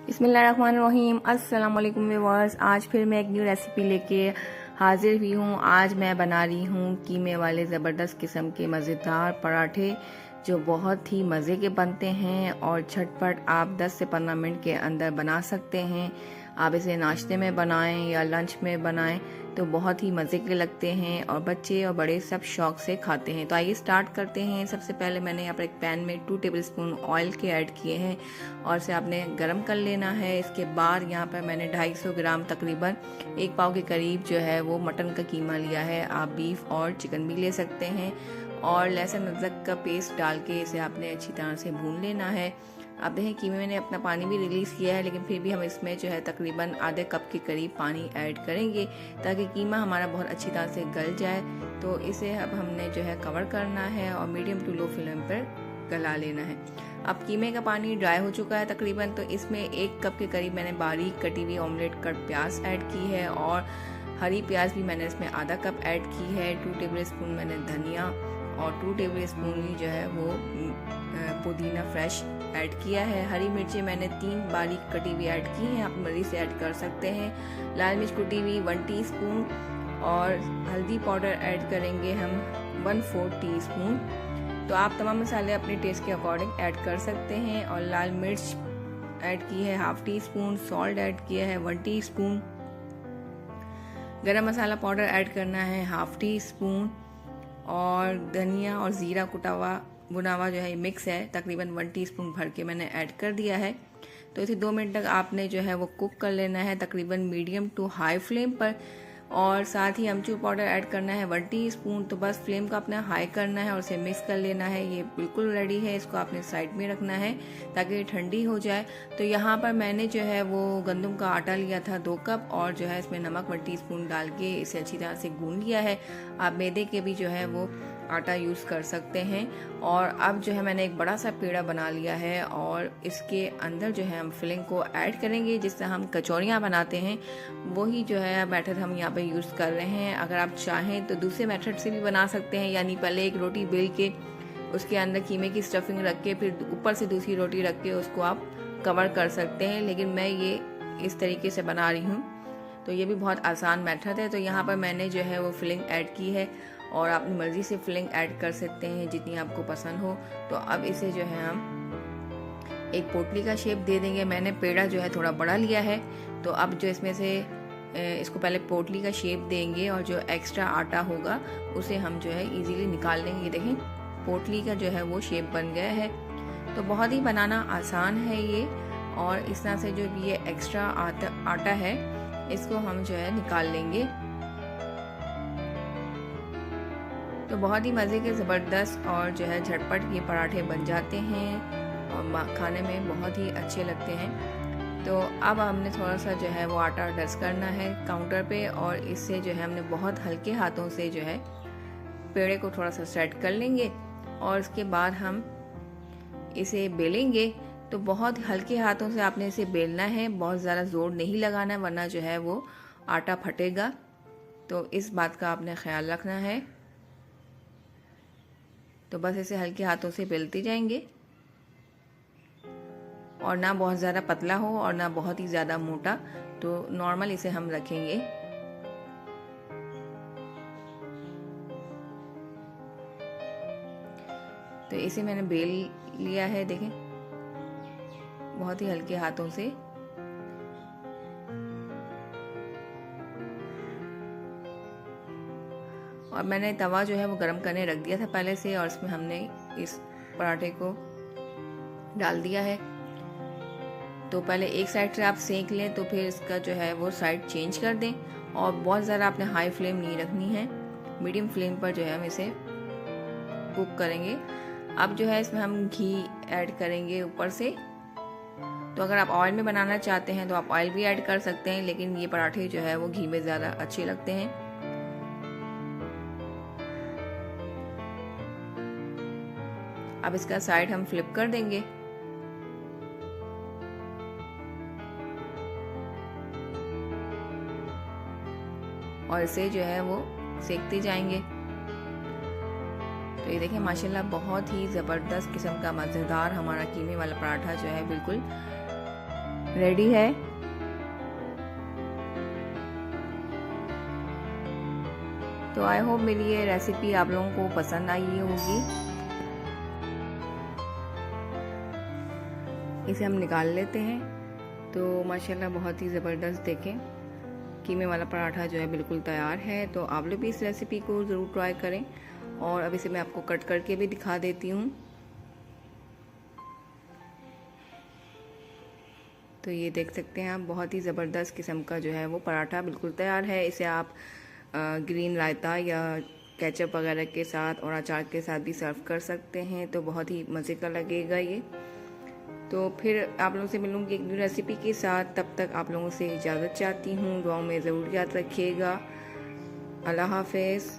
बिस्मिल्लाहिर्रहमानिर्रहीम। अस्सलाम वालेकुम व्यूअर्स, आज फिर मैं एक न्यू रेसिपी लेके हाजिर हुई हूँ। आज मैं बना रही हूँ कीमे वाले ज़बरदस्त किस्म के मज़ेदार पराठे जो बहुत ही मज़े के बनते हैं और झटपट आप 10 से 15 मिनट के अंदर बना सकते हैं। आप इसे नाश्ते में बनाएं या लंच में बनाएं तो बहुत ही मज़े के लगते हैं और बच्चे और बड़े सब शौक से खाते हैं। तो आइए स्टार्ट करते हैं। सबसे पहले मैंने यहाँ पर एक पैन में 2 टेबलस्पून ऑयल के ऐड किए हैं और इसे आपने गरम कर लेना है। इसके बाद यहाँ पर मैंने 250 ग्राम तकरीबन 1 पाव के करीब जो है वो मटन का कीमा लिया है। आप बीफ और चिकन भी ले सकते हैं और लहसुन अदरक का पेस्ट डाल के इसे आपने अच्छी तरह से भून लेना है। आप देखें कीमे मैंने अपना पानी भी रिलीज़ किया है, लेकिन फिर भी हम इसमें जो है तकरीबन आधे कप के करीब पानी ऐड करेंगे ताकि कीमा हमारा बहुत अच्छी तरह से गल जाए। तो इसे अब हमने जो है कवर करना है और मीडियम टू लो फ्लेम पर गला लेना है। अब कीमे का पानी ड्राई हो चुका है तकरीबन, तो इसमें 1 कप के करीब मैंने बारीक कटी हुई ऑमलेट कट प्याज ऐड की है और हरी प्याज भी मैंने इसमें आधा कप ऐड की है। 2 टेबलस्पून मैंने धनिया और 2 टेबलस्पून ही जो है वो पुदीना फ्रेश ऐड किया है। हरी मिर्ची मैंने 3 बारीक कटी हुई ऐड की हैं, आप मर्जी से ऐड कर सकते हैं। लाल मिर्च कुटी हुई 1 टीस्पून और हल्दी पाउडर ऐड करेंगे हम 1/4 टीस्पून। तो आप तमाम मसाले अपने टेस्ट के अकॉर्डिंग ऐड कर सकते हैं। और लाल मिर्च ऐड की है 1/2 टीस्पून, सॉल्ट ऐड किया है 1 टीस्पून, गरम मसाला पाउडर ऐड करना है 1/2 टीस्पून और धनिया और ज़ीरा कुटा हुआ भुना हुआ जो है मिक्स है तकरीबन 1 टीस्पून भर के मैंने ऐड कर दिया है। तो इसे 2 मिनट तक आपने जो है वो कुक कर लेना है तकरीबन मीडियम टू हाई फ्लेम पर। और साथ ही अमचूर पाउडर ऐड करना है 1 टीस्पून। तो बस फ्लेम को अपना हाई करना है और इसे मिक्स कर लेना है। ये बिल्कुल रेडी है, इसको आपने साइड में रखना है ताकि ये ठंडी हो जाए। तो यहाँ पर मैंने जो है वो गंदम का आटा लिया था 2 कप और जो है इसमें नमक 1 टीस्पून डाल के इसे अच्छी तरह से गूंद लिया है। आप मैदे के भी जो है वो आटा यूज़ कर सकते हैं। और अब जो है मैंने एक बड़ा सा पेड़ा बना लिया है और इसके अंदर जो है हम फिलिंग को ऐड करेंगे जिससे हम कचौड़ियाँ बनाते हैं, वही जो है मेथड हम यहाँ पे यूज़ कर रहे हैं। अगर आप चाहें तो दूसरे मेथड से भी बना सकते हैं, यानी पहले एक रोटी बेल के उसके अंदर कीमे की स्टफिंग रख के फिर ऊपर से दूसरी रोटी रख के उसको आप कवर कर सकते हैं, लेकिन मैं ये इस तरीके से बना रही हूँ। तो ये भी बहुत आसान मेथड है। तो यहाँ पर मैंने जो है वो फिलिंग ऐड की है और अपनी मर्ज़ी से फिलिंग ऐड कर सकते हैं जितनी आपको पसंद हो। तो अब इसे जो है हम एक पोटली का शेप दे देंगे। मैंने पेड़ा जो है थोड़ा बड़ा लिया है, तो अब जो इसमें से इसको पहले पोटली का शेप देंगे और जो एक्स्ट्रा आटा होगा उसे हम जो है इजीली निकाल लेंगे। देखें पोटली का जो है वो शेप बन गया है। तो बहुत ही बनाना आसान है ये। और इस तरह से जो ये एक्स्ट्रा आटा है इसको हम जो है निकाल लेंगे। तो बहुत ही मज़े के ज़बरदस्त और जो है झटपट ये पराठे बन जाते हैं और खाने में बहुत ही अच्छे लगते हैं। तो अब हमने थोड़ा सा जो है वो आटा डस्ट करना है काउंटर पे और इससे जो है हमने बहुत हल्के हाथों से जो है पेड़े को थोड़ा सा सेट कर लेंगे और उसके बाद हम इसे बेलेंगे। तो बहुत हल्के हाथों से आपने इसे बेलना है, बहुत ज़्यादा ज़ोर नहीं लगाना है वरना जो है वो आटा फटेगा। तो इस बात का आपने ख्याल रखना है। तो बस इसे हल्के हाथों से बेलते जाएंगे और ना बहुत ज़्यादा पतला हो और ना बहुत ही ज़्यादा मोटा, तो नॉर्मल इसे हम रखेंगे। तो इसे मैंने बेल लिया है, देखें बहुत ही हल्के हाथों से। और मैंने तवा जो है वो गरम करने रख दिया था पहले से और इसमें हमने इस पराठे को डाल दिया है। तो पहले एक साइड से आप सेक लें तो फिर इसका जो है वो साइड चेंज कर दें और बहुत ज़्यादा आपने हाई फ्लेम नहीं रखनी है, मीडियम फ्लेम पर जो है हम इसे कुक करेंगे। अब जो है इसमें हम घी ऐड करेंगे ऊपर से। तो अगर आप ऑयल में बनाना चाहते हैं तो आप ऑयल भी ऐड कर सकते हैं, लेकिन ये पराठे जो है वो घी में ज़्यादा अच्छे लगते हैं। अब इसका साइड हम फ्लिप कर देंगे और इसे जो है वो सेकते जाएंगे। तो ये देखें माशाल्लाह बहुत ही ज़बरदस्त किस्म का मज़ेदार हमारा कीमे वाला पराठा जो है बिल्कुल रेडी है। तो आई होप मेरी ये रेसिपी आप लोगों को पसंद आई होगी। इसे हम निकाल लेते हैं। तो माशाल्लाह बहुत ही ज़बरदस्त देखें कीमे वाला पराठा जो है बिल्कुल तैयार है। तो आप लोग भी इस रेसिपी को ज़रूर ट्राई करें। और अब इसे मैं आपको कट करके भी दिखा देती हूँ। तो ये देख सकते हैं आप, बहुत ही ज़बरदस्त किस्म का जो है वो पराठा बिल्कुल तैयार है। इसे आप ग्रीन रायता या केचप वगैरह के साथ और अचार के साथ भी सर्व कर सकते हैं। तो बहुत ही मज़े का लगेगा ये। तो फिर आप लोगों से मिलूँगी एक न्यू रेसिपी के साथ। तब तक आप लोगों से इजाज़त चाहती हूँ। दुआओं में ज़रूर याद रखिएगा। अल्लाह हाफ़िज़।